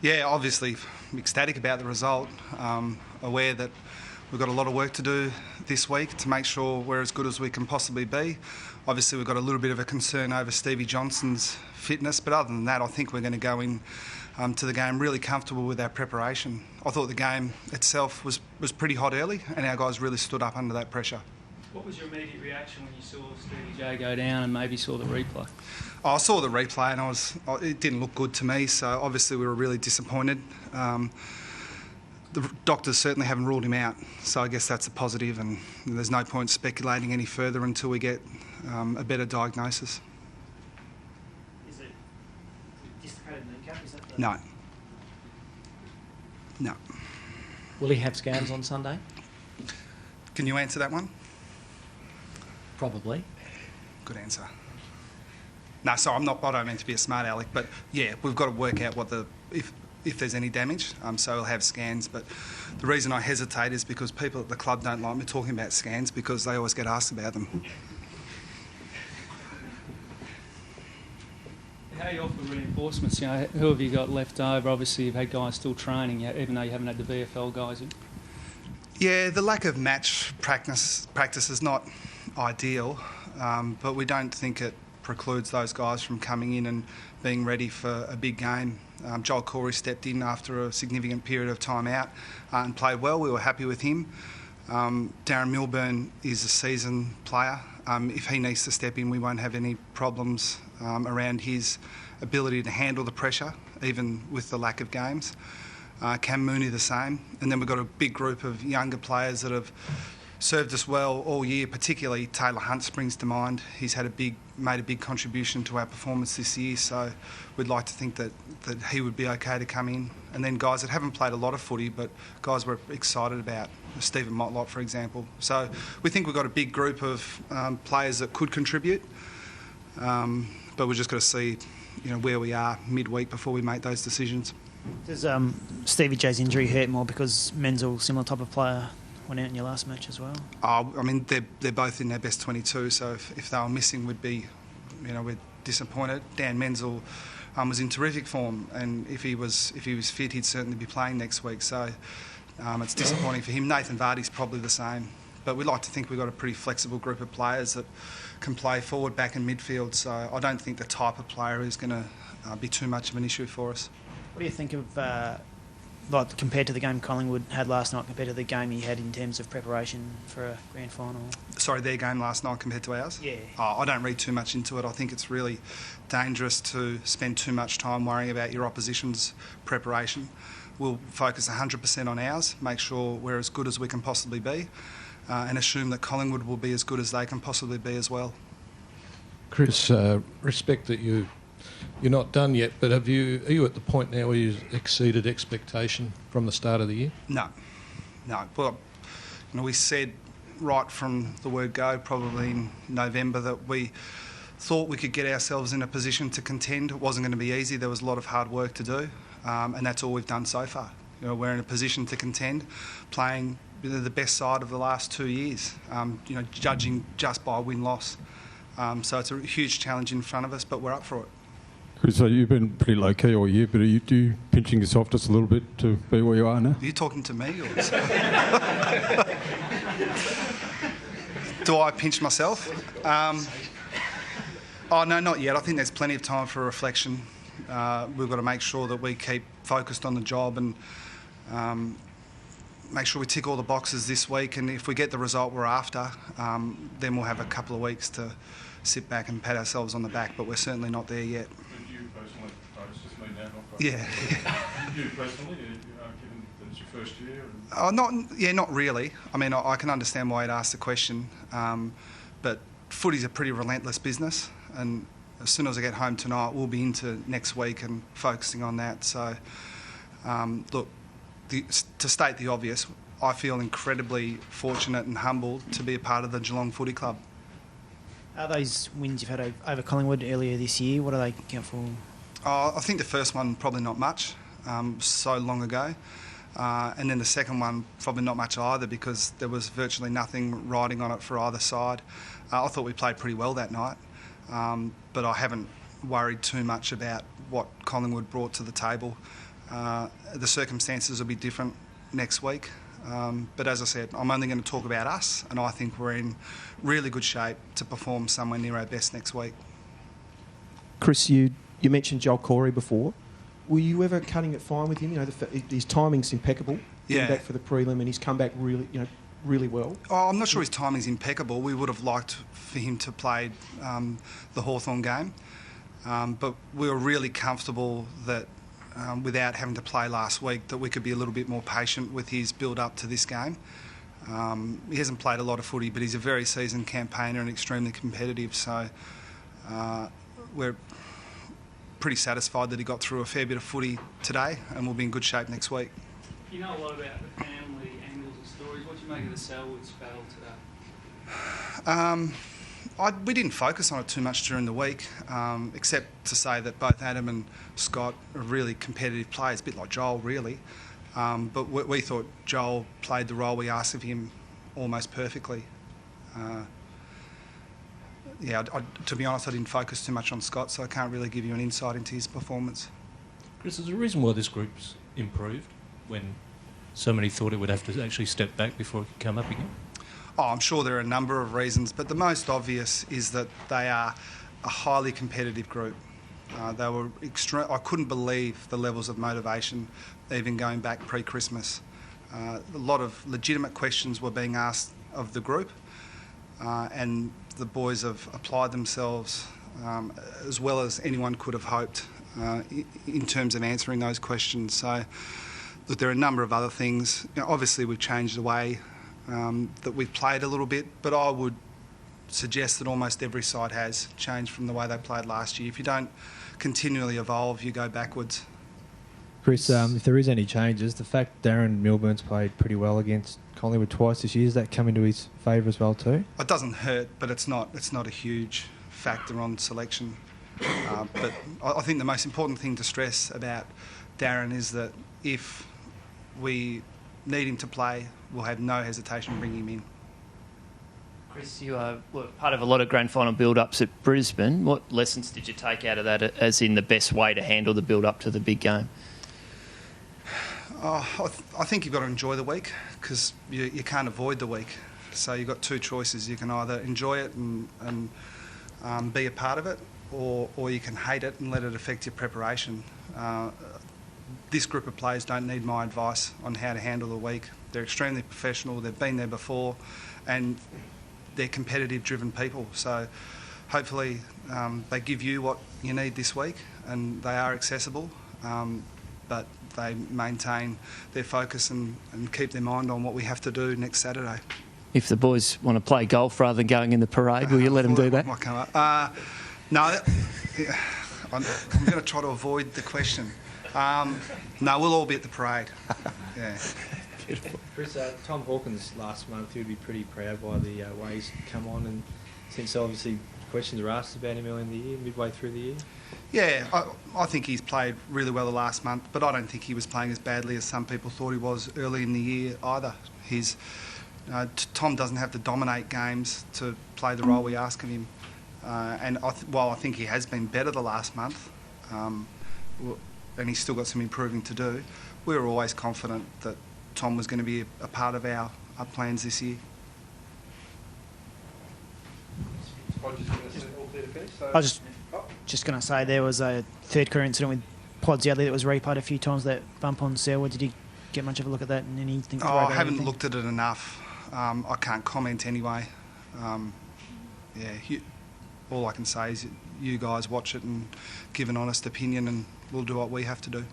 Yeah, obviously ecstatic about the result. Aware that we've got a lot of work to do this week to make sure we're as good as we can possibly be. Obviously, we've got a little bit of a concern over Stevie Johnson's fitness, but other than that, I think we're going to go in to the game really comfortable with our preparation. I thought the game itself was pretty hot early, and our guys really stood up under that pressure. What was your immediate reaction when you saw Stevie J go down and maybe saw the replay? I saw the replay and it didn't look good to me, so obviously we were really disappointed. The doctors certainly haven't ruled him out, so I guess that's a positive, and there's no point speculating any further until we get a better diagnosis. Is it dislocated kneecap? Is that the... No. No. Will he have scans on Sunday? Can you answer that one? Probably. Good answer. No, sorry, I don't mean to be a smart aleck, but yeah, we've got to work out if there's any damage, so we'll have scans. But the reason I hesitate is because people at the club don't like me talking about scans because they always get asked about them. How are you off with reinforcements? Who have you got left over? Obviously, you've had guys still training, even though you haven't had the VFL guys in. Yeah, the lack of match practice is not ideal, but we don't think it precludes those guys from coming in and being ready for a big game. Joel Corey stepped in after a significant period of time out and played well. We were happy with him. Darren Milburn is a seasoned player. If he needs to step in, we won't have any problems around his ability to handle the pressure, even with the lack of games. Cam Mooney the same. And then we've got a big group of younger players that have served us well all year, particularly Taylor Hunt springs to mind. He's made a big contribution to our performance this year, so we'd like to think that he would be okay to come in. And then guys that haven't played a lot of footy, but guys we're excited about, Stephen Motlop, for example. So we think we've got a big group of players that could contribute, but we've just got to see where we are midweek before we make those decisions. Does Stevie J's injury hurt more because Menzel, similar type of player, went out in your last match as well? I mean, they're both in their best 22, so if they were missing, we're disappointed. Dan Menzel was in terrific form, and if he was fit, he'd certainly be playing next week. So it's disappointing for him. Nathan Vardy's probably the same, but we'd like to think we've got a pretty flexible group of players that can play forward, back, and midfield. So I don't think the type of player is going to be too much of an issue for us. What do you think of? Compared to the game Collingwood had last night, compared to the game he had in terms of preparation for a grand final? Sorry, their game last night compared to ours? Yeah. I don't read too much into it. I think it's really dangerous to spend too much time worrying about your opposition's preparation. We'll focus 100% on ours, make sure we're as good as we can possibly be, and assume that Collingwood will be as good as they can possibly be as well. Chris, respect that you're not done yet, but are you at the point now where you've exceeded expectation from the start of the year? No. Well, we said right from the word go, probably in November, that we thought we could get ourselves in a position to contend. It wasn't going to be easy. There was a lot of hard work to do, and that's all we've done so far. We're in a position to contend, playing the best side of the last 2 years, judging just by win-loss. So it's a huge challenge in front of us, but we're up for it. Chris, so you've been pretty low-key all year, but are you pinching yourself just a little bit to be where you are now? Are you talking to me? Or do I pinch myself? No, not yet. I think there's plenty of time for reflection. We've got to make sure that we keep focused on the job and make sure we tick all the boxes this week. And if we get the result we're after, then we'll have a couple of weeks to sit back and pat ourselves on the back, but we're certainly not there yet. Yeah. You personally, given that it's your first year? Not really. I mean, I can understand why you'd ask the question, but footy's a pretty relentless business, and as soon as I get home tonight, we'll be into next week and focusing on that. So, look, to state the obvious, I feel incredibly fortunate and humbled to be a part of the Geelong Footy Club. Are those wins you've had over Collingwood earlier this year, what do they count for? I think the first one, probably not much, so long ago. And then the second one, probably not much either, because there was virtually nothing riding on it for either side. I thought we played pretty well that night, but I haven't worried too much about what Collingwood brought to the table. The circumstances will be different next week. But as I said, I'm only going to talk about us, and I think we're in really good shape to perform somewhere near our best next week. Chris, you mentioned Joel Corey before. Were you ever cutting it fine with him? You know, his timing's impeccable. Yeah. Back for the prelim, and he's come back really well. Oh, I'm not sure his timing's impeccable. We would have liked for him to play the Hawthorn game, but we were really comfortable that without having to play last week, that we could be a little bit more patient with his build-up to this game. He hasn't played a lot of footy, but he's a very seasoned campaigner and extremely competitive, so we're pretty satisfied that he got through a fair bit of footy today, and we'll be in good shape next week. You know a lot about the family angles and stories. What do you make of the Selwoods battle today? We didn't focus on it too much during the week, except to say that both Adam and Scott are really competitive players, a bit like Joel, really. But we thought Joel played the role we asked of him almost perfectly. To be honest, I didn't focus too much on Scott, so I can't really give you an insight into his performance. Chris, there's a reason why this group's improved when so many thought it would have to actually step back before it could come up again? Oh, I'm sure there are a number of reasons, but the most obvious is that they are a highly competitive group. They were I couldn't believe the levels of motivation, even going back pre-Christmas. A lot of legitimate questions were being asked of the group, and the boys have applied themselves as well as anyone could have hoped in terms of answering those questions. So, look, there are a number of other things. You know, obviously, we've changed the way that we've played a little bit, but I would suggest that almost every side has changed from the way they played last year. If you don't continually evolve, you go backwards. Chris, if there is any changes, the fact Darren Milburn's played pretty well against Collingwood twice this year, does that come into his favour as well too? It doesn't hurt, but it's not a huge factor on selection. But I think the most important thing to stress about Darren is that if we need him to play, we'll have no hesitation bringing him in. Chris, you were part of a lot of grand final build-ups at Brisbane. What lessons did you take out of that as in the best way to handle the build-up to the big game? I think you've got to enjoy the week because you can't avoid the week. So you've got two choices. You can either enjoy it and be a part of it, or you can hate it and let it affect your preparation. This group of players don't need my advice on how to handle the week. They're extremely professional. They've been there before, and they're competitive, driven people. So hopefully they give you what you need this week, and they are accessible, but they maintain their focus and keep their mind on what we have to do next Saturday. If the boys want to play golf rather than going in the parade, will you let them do that? Might come up. No, I'm going to try to avoid the question. No, we'll all be at the parade. Yeah. Chris, Tom Hawkins last month, he would be pretty proud by the way he's come on, and since obviously questions were asked about him early in the year, midway through the year. Yeah, I think he's played really well the last month, but I don't think he was playing as badly as some people thought he was early in the year either. Tom doesn't have to dominate games to play the role we ask of him, and while I think he has been better the last month, and he's still got some improving to do, we were always confident that Tom was going to be a part of our plans this year. I was just going to say there was a third career incident with Podsiadly that was replayed a few times, that bump on Selwood. Did you get much of a look at that and anything? I haven't looked at it enough. I can't comment anyway. All I can say is you guys watch it and give an honest opinion, and we'll do what we have to do.